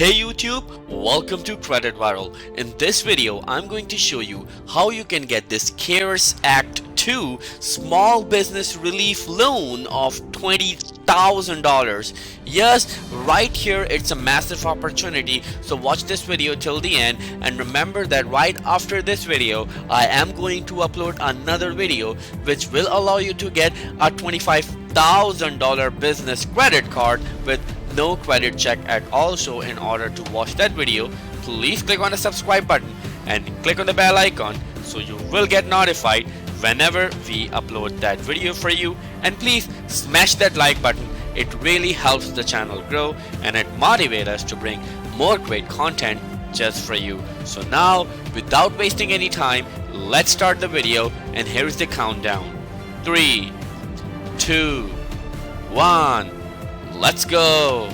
Hey YouTube, welcome to Credit Viral. In this video, I'm going to show you how you can get this CARES Act 2 small business relief loan of $20,000. Yes, right here it's a massive opportunity, so watch this video till the end, and remember that right after this video I am going to upload another video which will allow you to get a $25,000 business credit card with no credit check at all. So in order to watch that video, please click on the subscribe button and click on the bell icon so you will get notified whenever we upload that video for you. And please smash that like button. It really helps the channel grow and it motivates us to bring more great content just for you. So now, without wasting any time, let's start the video, and here's the countdown. 3, 2, 1. Let's go.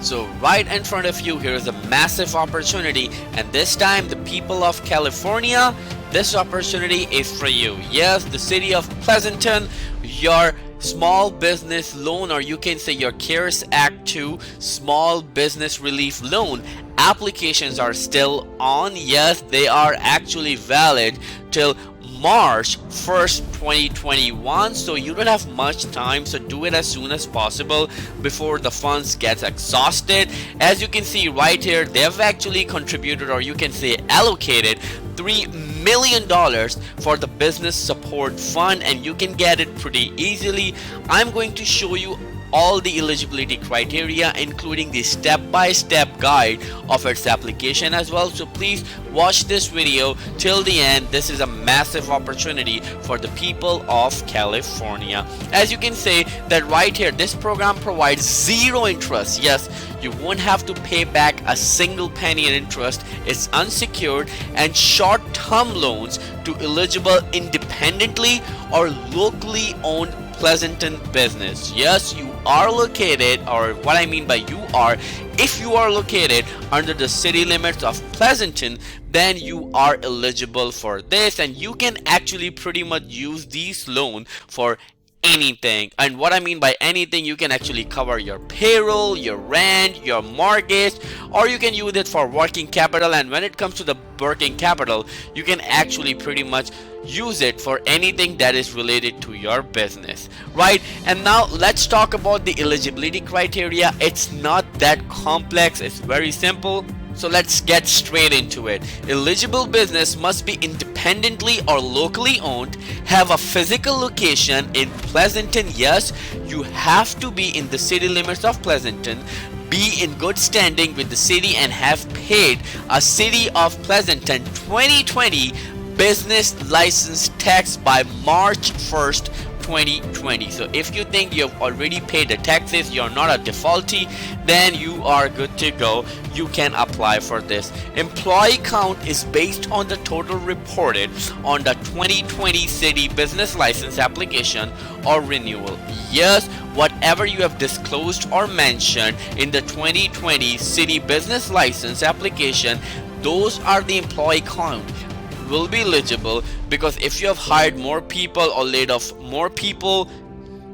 So right in front of you here is a massive opportunity, and this time the people of California, this opportunity is for you. Yes, the city of Pleasanton, your small business loan, or you can say your CARES Act 2 small business relief loan applications are still on. Yes, they are actually valid till March 1st, 2021, so you don't have much time, so do it as soon as possible before the funds get exhausted. As you can see right here, they have actually contributed, or you can say allocated, $3 million for the business support fund, and you can get it pretty easily. I'm going to show you all the eligibility criteria, including the step-by-step guide of its application as well. So please watch this video till the end. This is a massive opportunity for the people of California. As you can say that right here, this program provides zero interest. Yes, you won't have to pay back a single penny in interest. It's unsecured and short-term loans to eligible independently or locally owned Pleasanton business. Yes, you are located, or what I mean by you are, if you are located under the city limits of Pleasanton, then you are eligible for this, and you can actually pretty much use these loans for anything. And what I mean by anything, you can actually cover your payroll, your rent, your mortgage, or you can use it for working capital. And when it comes to the working capital, you can actually pretty much use it for anything that is related to your business, right? And now let's talk about the eligibility criteria. It's not that complex, it's very simple. So let's get straight into it. Eligible business must be independently or locally owned, have a physical location in Pleasanton. Yes, you have to be in the city limits of Pleasanton, be in good standing with the city, and have paid a City of Pleasanton 2020 business license tax by March 1st, 2020. So if you think you've already paid the taxes, you're not a defaultee, then you are good to go. You can apply for this. Employee count is based on the total reported on the 2020 city business license application or renewal. Yes, whatever you have disclosed or mentioned in the 2020 city business license application, those are the employee count will be eligible, because if you have hired more people or laid off more people,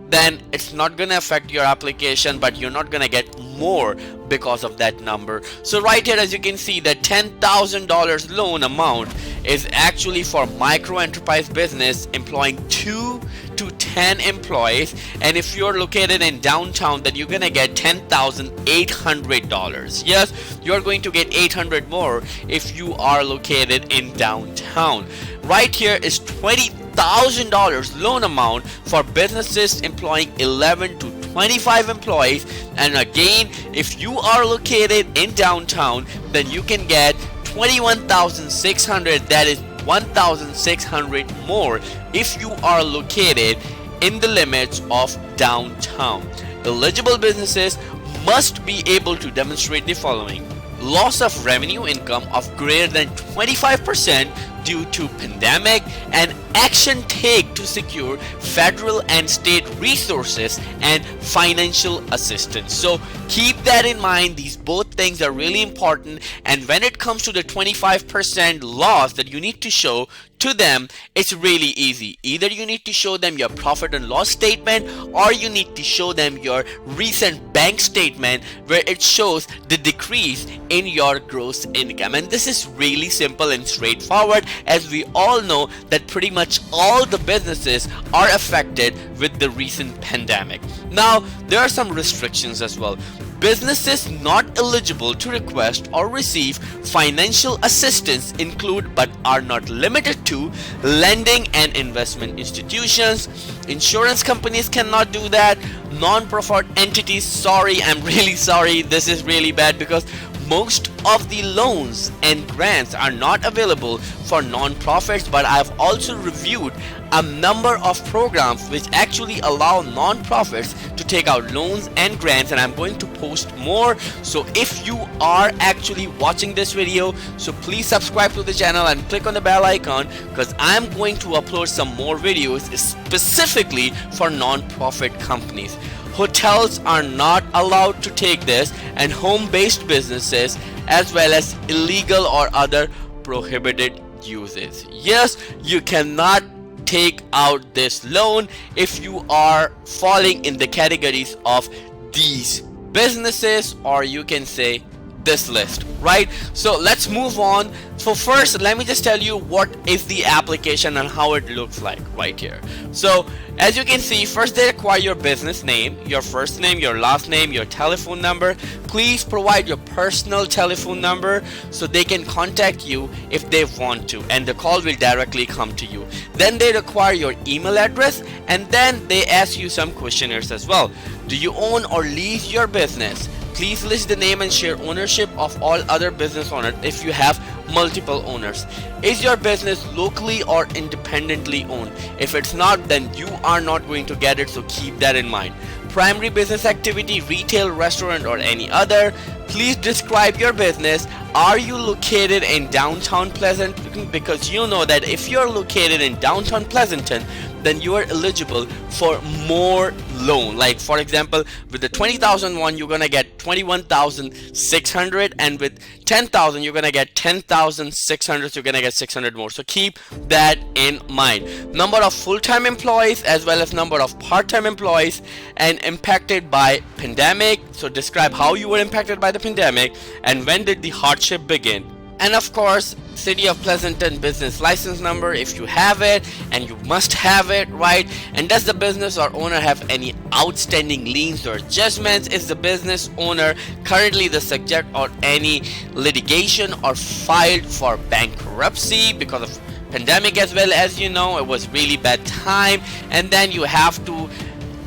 then it's not gonna affect your application, but you're not gonna get more because of that number. So right here, as you can see, the $10,000 loan amount is actually for micro enterprise business employing 2 to 10 employees, and if you're located in downtown, then you're gonna get $10,800. Yes, you're going to get $800 more if you are located in downtown. Right here is $20,000 loan amount for businesses employing 11 to 25 employees, and again, if you are located in downtown, then you can get $21,600. that is $1,600 more if you are located in the limits of downtown. Eligible businesses must be able to demonstrate the following: loss of revenue income of greater than 25% due to pandemic, and action take to secure federal and state resources and financial assistance. So keep that in mind. These both things are really important, and when it comes to the 25% loss that you need to show to them, it's really easy. Either you need to show them your profit and loss statement, or you need to show them your recent bank statement where it shows the decrease in your gross income. And this is really simple and straightforward, as we all know that pretty much all the businesses are affected with the recent pandemic. Now, there are some restrictions as well. Businesses not eligible to request or receive financial assistance include but are not limited to lending and investment institutions. Insurance companies cannot do that. Non-profit entities, sorry, I'm really sorry, this is really bad, because most of the loans and grants are not available for non-profits, but I've also reviewed a number of programs which actually allow non-profits to take out loans and grants, and I'm going to post more. So if you are actually watching this video, so please subscribe to the channel and click on the bell icon, because I'm going to upload some more videos specifically for non-profit companies. Hotels are not allowed to take this, and home-based businesses, as well as illegal or other prohibited uses. Yes, you cannot take out this loan if you are falling in the categories of these businesses, or you can say this list, right? So let's move on. So first, let me just tell you what is the application and how it looks like right here. So as you can see, first they require your business name, your first name, your last name, your telephone number. Please provide your personal telephone number so they can contact you if they want to, and the call will directly come to you. Then they require your email address, and then they ask you some questionnaires as well. Do you own or lease your business? Please list the name and share ownership of all other business owners if you have multiple owners. Is your business locally or independently owned? If it's not, then you are not going to get it, so keep that in mind. Primary business activity, retail, restaurant, or any other. Please describe your business. Are you located in downtown Pleasanton? Because you know that if you're located in downtown Pleasanton, then you are eligible for more loan. Like for example, with the 20,000 one, you're gonna get 21,600, and with 10,000 you're gonna get 10,600, so you're gonna get 600 more. So keep that in mind. Number of full-time employees as well as number of part-time employees, and impacted by pandemic. So describe how you were impacted by the pandemic and when did the hardship begin. And of course, City of Pleasanton business license number if you have it, and you must have it, right? And does the business or owner have any outstanding liens or judgments? Is the business owner currently the subject or any litigation or filed for bankruptcy because of pandemic? As well, as you know, it was really bad time, and then you have to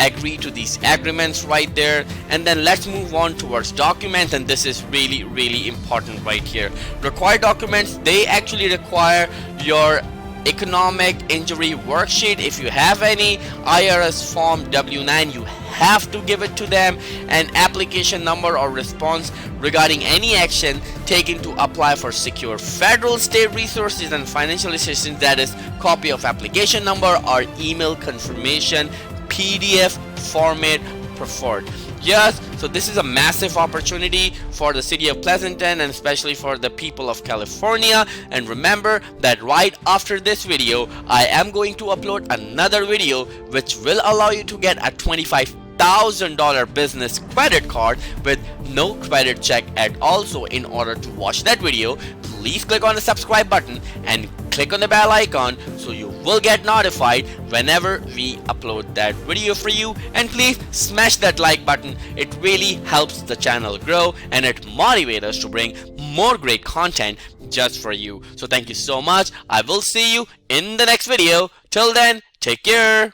agree to these agreements right there. And then let's move on towards documents, and this is really important right here. Required documents, they actually require your economic injury worksheet if you have any, IRS form W9, you have to give it to them, an application number or response regarding any action taken to apply for secure federal, state resources and financial assistance, that is copy of application number or email confirmation PDF format preferred. Yes, so this is a massive opportunity for the city of Pleasanton and especially for the people of California. And remember that right after this video, I am going to upload another video which will allow you to get a $25,000 business credit card with no credit check at all. So in order to watch that video, please click on the subscribe button and click on the bell icon so you will get notified whenever we upload that video for you. And please smash that like button, it really helps the channel grow and it motivates us to bring more great content just for you. So thank you so much. I will see you in the next video. Till then, take care.